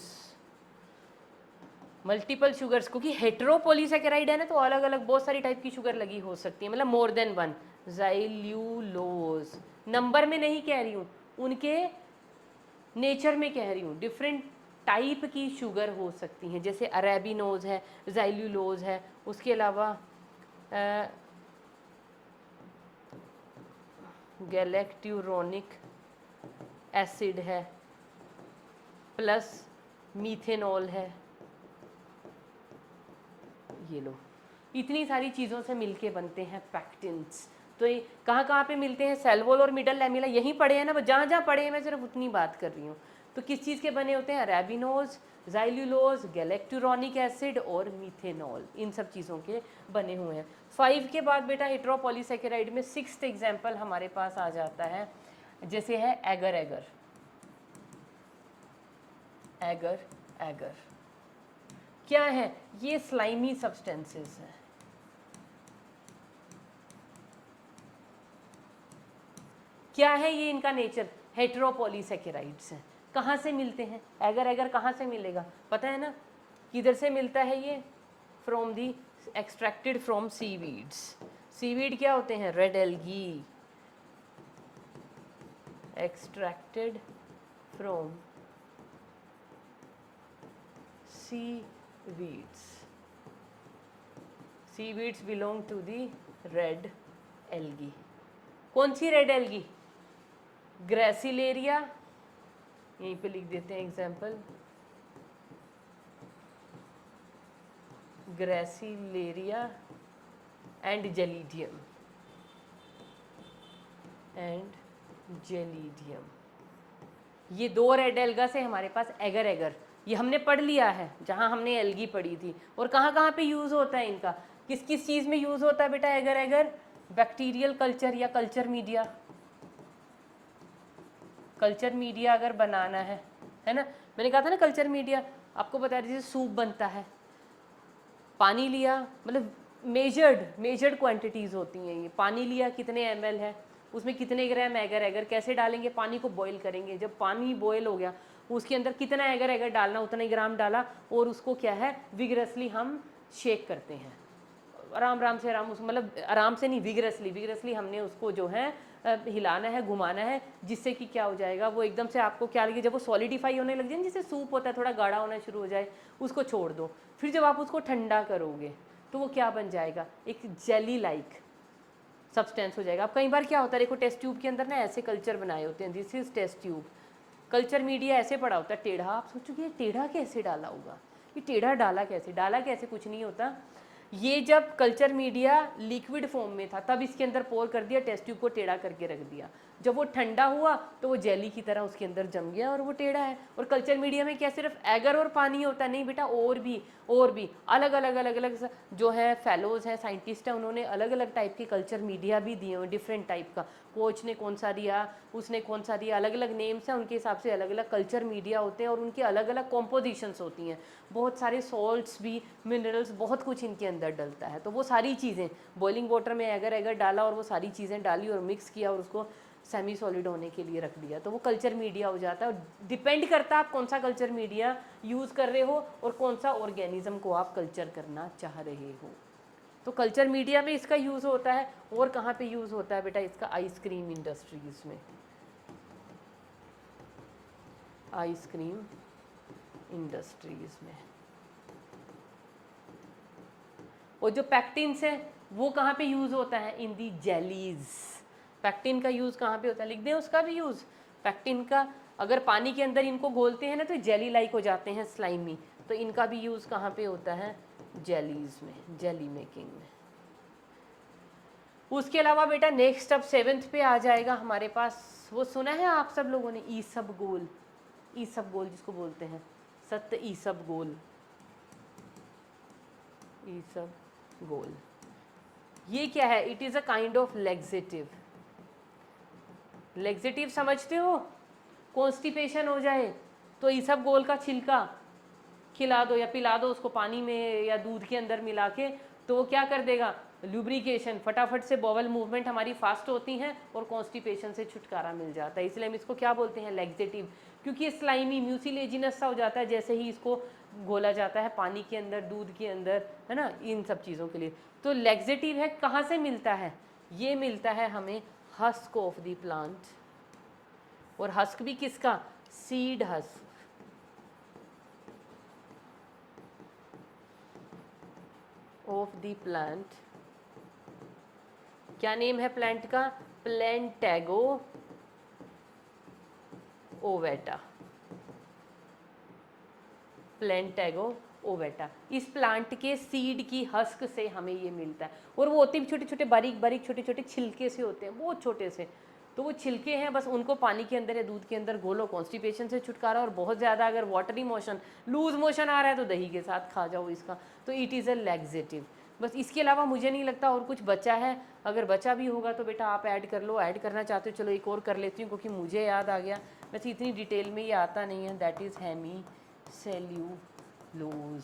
मल्टीपल शुगर्स, क्योंकि हेट्रोपॉलीसैकेराइड है ना, तो अलग अलग बहुत सारी टाइप की शुगर लगी हो सकती है, मतलब मोर देन वन। ज़ाइल्यूलोज, नंबर में नहीं कह रही हूँ, उनके नेचर में कह रही हूँ। डिफरेंट टाइप की शुगर हो सकती हैं, जैसे अरेबिनोज है, ज़ाइल्यूलोज है, उसके अलावा गैलेक्ट्यूरोनिक एसिड है, प्लस मीथेनॉल है। ये लो, इतनी सारी चीज़ों से मिलके बनते हैं पैक्टिन्स। तो ये कहाँ कहाँ पे मिलते हैं? सेल वॉल और मिडल लैमिला, यहीं पढ़े हैं ना, जहाँ जहाँ पढ़े हैं मैं सिर्फ उतनी बात कर रही हूँ। तो किस चीज़ के बने होते हैं? अरेबिनोज, ज़ाइल्यूलोज, गैलेक्ट्यूरोनिक एसिड और मीथेनॉल, इन सब चीज़ों के बने हुए हैं। 5 के बाद बेटा हेट्रोपॉलीसैकेराइड में 6th एग्जाम्पल हमारे पास आ जाता है, जैसे है एगर एगर। एगर एगर क्या है? ये स्लाइमी सब्सटेंसेस हैं, क्या है ये इनका नेचर? हेटेरोपॉलीसैकेराइड्स हैं। कहाँ से मिलते हैं? एगर एगर कहाँ से मिलेगा पता है ना? किधर से मिलता है ये? From the extracted from seaweeds. Seaweed क्या होते हैं? Red algae, extracted from seaweeds. Seaweeds belong to the red algae. कौन सी रेड एल्गी? ग्रेसिलेरिया, यहीं पे लिख देते हैं एग्जाम्पल, ग्रेसिलेरिया एंड जेलिडियम, ये दो रेड एल्गा से हमारे पास एगर एगर, ये हमने पढ़ लिया है जहाँ हमने एल्गी पढ़ी थी। और कहाँ कहाँ पे यूज़ होता है इनका? किस किस चीज़ में यूज़ होता है बेटा एगर एगर? बैक्टीरियल कल्चर या कल्चर मीडिया। कल्चर मीडिया अगर बनाना है ना, मैंने कहा था ना कल्चर मीडिया आपको बता दीजिए, सूप बनता है, पानी लिया, मतलब मेजर्ड क्वांटिटीज़ होती हैं ये। पानी लिया कितने ml है, उसमें कितने ग्राम एगर एगर, कैसे डालेंगे? पानी को बॉईल करेंगे, जब पानी बॉईल हो गया उसके अंदर कितना एगर एगर डालना उतना ही ग्राम डाला, और उसको क्या है विगरसली हम शेक करते हैं, आराम से मतलब आराम से नहीं, विगरसली हमने उसको जो है हिलाना है, घुमाना है, जिससे कि क्या हो जाएगा, वो एकदम से आपको क्या लगे, जब वो सॉलिडिफाई होने लग जाए, जैसे सूप होता है थोड़ा गाढ़ा होना शुरू हो जाए, उसको छोड़ दो। फिर जब आप उसको ठंडा करोगे तो वो क्या बन जाएगा? एक जेली लाइक सब्सटेंस हो जाएगा। अब कई बार क्या होता है, देखो टेस्ट ट्यूब के अंदर ना ऐसे कल्चर बनाए होते हैं, this is test tube. Culture media ऐसे पड़ा होता है टेढ़ा, आप सोचोगे ये टेढ़ा कैसे डाला होगा, ये टेढ़ा डाला कैसे? कुछ नहीं होता, ये जब कल्चर मीडिया लिक्विड फॉर्म में था तब इसके अंदर पोर कर दिया, टेस्ट ट्यूब को टेढ़ा करके रख दिया, जब वो ठंडा हुआ तो वो जेली की तरह उसके अंदर जम गया और वो टेढ़ा है। और कल्चर मीडिया में क्या सिर्फ एगर और पानी होता है? नहीं बेटा, और भी अलग अलग जो है फेलोज हैं, साइंटिस्ट हैं, उन्होंने अलग अलग टाइप के कल्चर मीडिया भी दिए हुए, डिफरेंट टाइप का। कोच ने कौन सा दिया, उसने कौन सा दिया, अलग अलग नेम्स हैं, उनके हिसाब से अलग अलग कल्चर मीडिया होते हैं और उनकी अलग अलग कॉम्पोजिशंस होती हैं। बहुत सारे सॉल्ट्स भी, मिनरल्स, बहुत कुछ इनके अंदर डलता है। तो वो सारी चीज़ें बॉइलिंग वाटर में एगर एगर डाला और वो सारी चीज़ें डाली और मिक्स किया और उसको सेमी सॉलिड होने के लिए रख दिया, तो वो कल्चर मीडिया हो जाता है। और डिपेंड करता है आप कौन सा कल्चर मीडिया यूज़ कर रहे हो और कौन सा ऑर्गेनिज्म को आप कल्चर करना चाह रहे हो। तो कल्चर मीडिया में इसका यूज़ होता है। और कहाँ पे यूज़ होता है बेटा इसका? आइसक्रीम इंडस्ट्रीज़ में, आइसक्रीम इंडस्ट्रीज़ में। और जो पैक्टिन्स हैं वो कहाँ पे यूज़ होता है? इन दी जेलीज़। पैक्टिन का यूज़ कहाँ पे होता है? लिख दें उसका भी यूज़। पैक्टिन का अगर पानी के अंदर इनको घोलते हैं ना तो जेली लाइक हो जाते हैं, स्लाइमी, तो इनका भी यूज़ कहाँ पे होता है? जेलीज़ में, जेली मेकिंग में। उसके अलावा बेटा नेक्स्ट अब 7th पे आ जाएगा हमारे पास, वो सुना है आप सब लोगों ने, ईसबगोल। ईसबगोल जिसको बोलते हैं, सत्य ईसबगोल, ईसबगोल। ये क्या है? It is a kind of laxative. Laxative समझते हो? कॉन्स्टिपेशन हो जाए तो ईसबगोल का छिलका खिला दो या पिला दो उसको पानी में या दूध के अंदर मिला के, तो वो क्या कर देगा? लुब्रिकेशन, फटाफट से बॉवल मूवमेंट हमारी फास्ट होती हैं और कॉन्स्टिपेशन से छुटकारा मिल जाता है। इसलिए हम इसको क्या बोलते हैं? लेग्जेटिव, क्योंकि ये स्लाइमी म्यूसिलेजिनस सा हो जाता है जैसे ही इसको घोला जाता है पानी के अंदर, दूध के अंदर, है ना, इन सब चीज़ों के लिए। तो लेग्जेटिव है, कहाँ से मिलता है? ये मिलता है हमें हस्क ऑफ द प्लांट। और हस्क भी किसका? Seed husk of the plant. क्या नेम है प्लांट का? प्लेंटेगो ओवेटा। प्लेंटेगो ओवेटा, इस प्लांट के सीड की हस्क से हमें ये मिलता है। और वो होते भी छोटे छोटे बारीक बारीक छोटे छोटे छिलके से होते हैं, बहुत छोटे से। तो वो छिलके हैं, बस उनको पानी के अंदर या दूध के अंदर घोलो, कॉन्स्टिपेशन से छुटकारा। और बहुत ज़्यादा अगर वाटरी मोशन, लूज मोशन आ रहा है तो दही के साथ खा जाओ इसका, तो इट इज़ अ लैक्सेटिव। बस इसके अलावा मुझे नहीं लगता और कुछ बचा है। अगर बचा भी होगा तो बेटा आप ऐड कर लो, ऐड करना चाहते हो चलो एक और कर लेती हूँ क्योंकि मुझे याद आ गया। वैसे इतनी डिटेल में ये आता नहीं है, that is hemicellulose.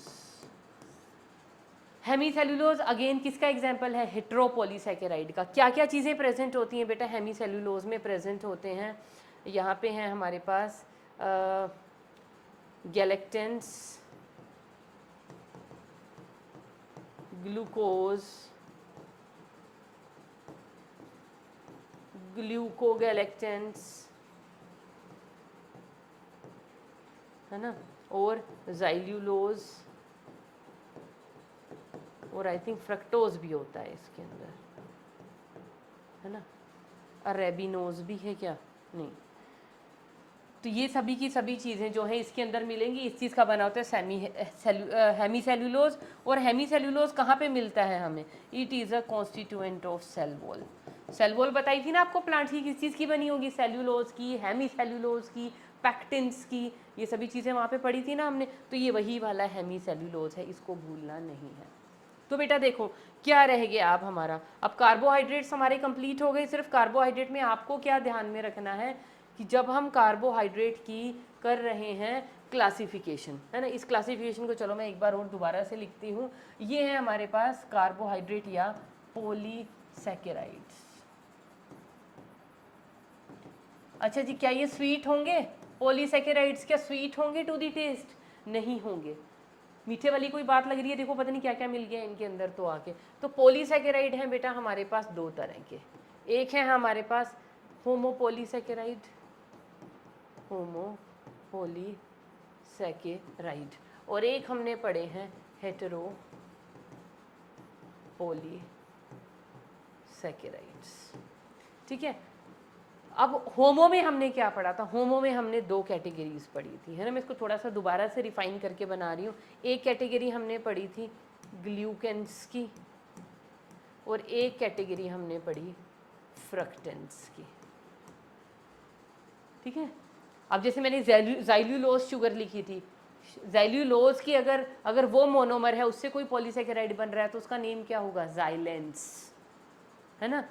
Hemicellulose again किसका एग्जाम्पल है? हेट्रोपॉलीसैकेराइड का। क्या क्या चीज़ें प्रेजेंट होती हैं बेटा हेमीसेल्यूलोज में? प्रेजेंट होते हैं, यहाँ पे हैं हमारे पास गैलेक्टेंस, ग्लूकोज, ग्लूकोगैलेक्टेंस, है ना, और ज़ाइल्यूलोज, और आई थिंक फ्रक्टोज भी होता है इसके अंदर, है ना, अरेबिनोज भी है क्या? नहीं। तो ये सभी की सभी चीज़ें जो हैं इसके अंदर मिलेंगी। इस चीज़ का बना होता है हेमीसेल्यूलोज। और हेमीसेल्यूलोज कहाँ पे मिलता है हमें? It is a constituent of cell wall. Cell wall बताई थी ना आपको प्लांट की किस चीज़ की बनी होगी? सेल्यूलोज की, हेमीसेल्यूलोज की, पैक्टिन्स की, ये सभी चीज़ें वहाँ पे पढ़ी थी ना हमने। तो ये वही वाला हेमीसेल्यूलोज है, इसको भूलना नहीं है। तो बेटा देखो क्या रह गया अब हमारा, अब कार्बोहाइड्रेट्स हमारे कंप्लीट हो गए। सिर्फ कार्बोहाइड्रेट में आपको क्या ध्यान में रखना है कि जब हम कार्बोहाइड्रेट की कर रहे हैं क्लासिफिकेशन, है ना, इस क्लासिफिकेशन को चलो मैं एक बार और दोबारा से लिखती हूँ। ये है हमारे पास कार्बोहाइड्रेट या पॉलीसैकेराइड्स। अच्छा जी, क्या ये स्वीट होंगे? पॉलीसैकेराइड्स क्या स्वीट होंगे टू दी टेस्ट? नहीं होंगे। मीठे वाली कोई बात लग रही है? देखो पता नहीं क्या क्या मिल गया इनके अंदर तो आके। तो पॉलीसैकेराइड हैं बेटा हमारे पास दो तरह के। एक है हमारे पास होमोपॉलीसैकेराइड, होमोपॉलीसैकेराइड, और एक हमने पढ़े हैं हेटेरोपॉलीसैकेराइड्स। ठीक है। अब होमो में हमने क्या पढ़ा था? होमो में हमने दो कैटेगरीज पढ़ी थी, है ना। मैं इसको थोड़ा सा दोबारा से रिफाइन करके बना रही हूँ। एक कैटेगरी हमने पढ़ी थी ग्लूकेंस की, और एक कैटेगरी हमने पढ़ी फ्रक्टेंस की। ठीक है। अब जैसे मैंने ज़ाइल्यूलोज शुगर लिखी थी, ज़ाइल्यूलोज की अगर वो मोनोमर है, उससे कोई पॉलीसैकेराइड बन रहा है तो उसका नेम क्या होगा? ज़ाइलेंस, है ना।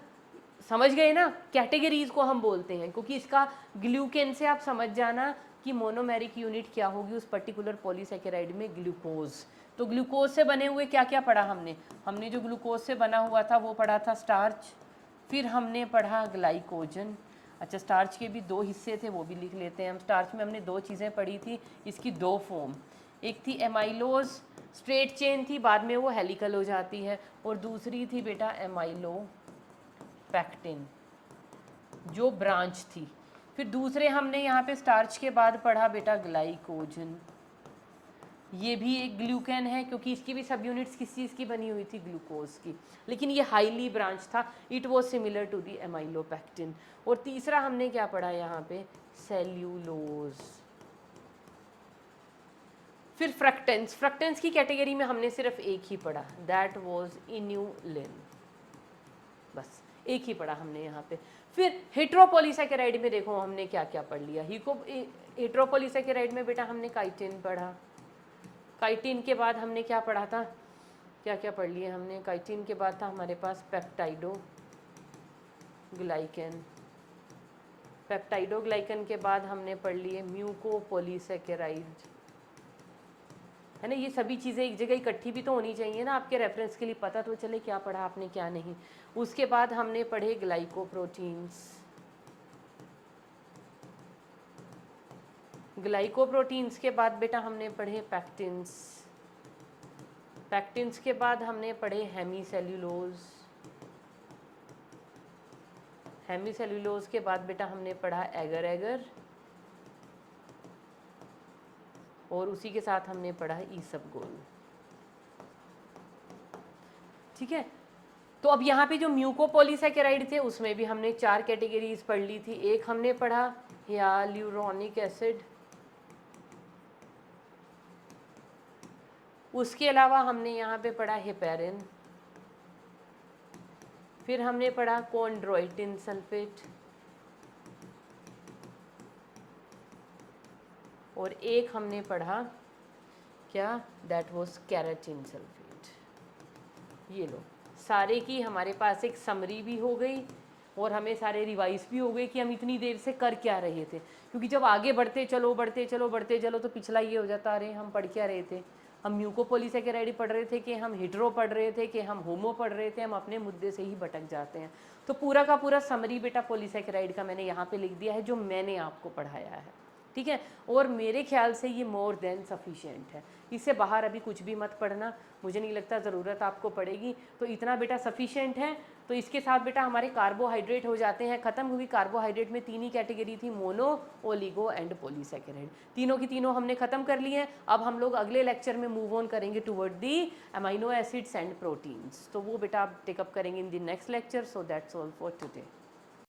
समझ गए ना? कैटेगरीज को हम बोलते हैं, क्योंकि इसका ग्लूकेन से आप समझ जाना कि मोनोमेरिक यूनिट क्या होगी उस पर्टिकुलर पॉलीसैकेराइड में, ग्लूकोज। तो ग्लूकोज से बने हुए क्या क्या पढ़ा हमने? हमने जो ग्लूकोज से बना हुआ था वो पढ़ा था स्टार्च, फिर हमने पढ़ा ग्लाइकोजन। अच्छा, स्टार्च के भी दो हिस्से थे, वो भी लिख लेते हैं हम। स्टार्च में हमने दो चीज़ें पढ़ी थी, इसकी दो फॉर्म, एक थी एमाइलोज, स्ट्रेट चेन थी, बाद में वो हेलिकल हो जाती है, और दूसरी थी बेटा एमाइलो पैक्टिन जो ब्रांच थी। फिर दूसरे हमने यहाँ पे स्टार्च के बाद पढ़ा बेटा ग्लाइकोजन, ये भी एक ग्लूकेन है, क्योंकि इसकी भी सब यूनिट्स किस चीज़ की बनी हुई थी? ग्लूकोज की, लेकिन ये हाईली ब्रांच था, it was similar to the amylopectin. और तीसरा हमने क्या पढ़ा यहाँ पे? सेल्यूलोज। फिर फ्रक्टेंस, फ्रक्टेंस की कैटेगरी में हमने सिर्फ एक ही पढ़ा, दैट वॉज इन्यूलिन, बस एक ही पढ़ा हमने यहाँ पे। फिर हेट्रोपॉलीसैकेराइड में देखो हमने क्या क्या पढ़ लिया। हेट्रोपॉलीसैकेराइड में बेटा हमने काइटिन पढ़ा, काइटिन के बाद हमने क्या पढ़ा था? क्या क्या पढ़ लिया हमने? काइटिन के बाद था हमारे पास पेप्टाइडो ग्लाइकन, पेप्टाइडो ग्लाइकन के बाद हमने पढ़ लिए म्यूकोपॉलीसैकेराइड, है ना। ये सभी चीज़ें एक जगह इकट्ठी भी तो होनी चाहिए ना, आपके रेफरेंस के लिए पता तो चले क्या पढ़ा आपने क्या नहीं। उसके बाद हमने पढ़े ग्लाइकोप्रोटीन्स, ग्लाइकोप्रोटीन्स के बाद बेटा हमने पढ़े पैक्टिन्स, पैक्टिन्स के बाद हमने पढ़े हेमीसेल्यूलोज, हेमीसेल्यूलोज के बाद बेटा हमने पढ़ा एगर एगर, और उसी के साथ हमने पढ़ा ईसबगोल। ठीक है। तो अब यहाँ पे जो म्यूकोपॉलीसैकेराइड थे उसमें भी हमने चार कैटेगरीज पढ़ ली थी। एक हमने पढ़ा हियालुरोनिक एसिड, उसके अलावा हमने यहाँ पे पढ़ा हेपेरिन, फिर हमने पढ़ा कॉन्ड्रोइटिन सल्फेट, और एक हमने पढ़ा क्या? That was keratin sulphate. ये लो, सारे की हमारे पास एक समरी भी हो गई और हमें सारे रिवाइज भी हो गए कि हम इतनी देर से कर क्या रहे थे। क्योंकि जब आगे बढ़ते चलो बढ़ते चलो बढ़ते चलो तो पिछला ये हो जाता, अरे हम पढ़ क्या रहे थे, हम म्यूकोपॉलीसेकेराइड पढ़ रहे थे कि हम हेटेरो पढ़ रहे थे कि हम होमो पढ़ रहे थे, हम अपने मुद्दे से ही भटक जाते हैं। तो पूरा का पूरा समरी बेटा पॉलीसेकेराइड का मैंने यहाँ पे लिख दिया है जो मैंने आपको पढ़ाया है, ठीक है। और मेरे ख्याल से ये मोर देन सफिशिएंट है, इससे बाहर अभी कुछ भी मत पढ़ना, मुझे नहीं लगता ज़रूरत आपको पड़ेगी। तो इतना बेटा सफिशिएंट है। तो इसके साथ बेटा हमारे कार्बोहाइड्रेट हो जाते हैं ख़त्म, क्योंकि कार्बोहाइड्रेट में 3 ही कैटेगरी थी, मोनो, ओलिगो एंड पॉलीसेकेराइड। तीनों की तीनों हमने ख़त्म कर लिए हैं। अब हम लोग अगले लेक्चर में मूव ऑन करेंगे toward the amino acids and proteins. तो वो बेटा आप टेकअप करेंगे in the next lecture. So that's all for today.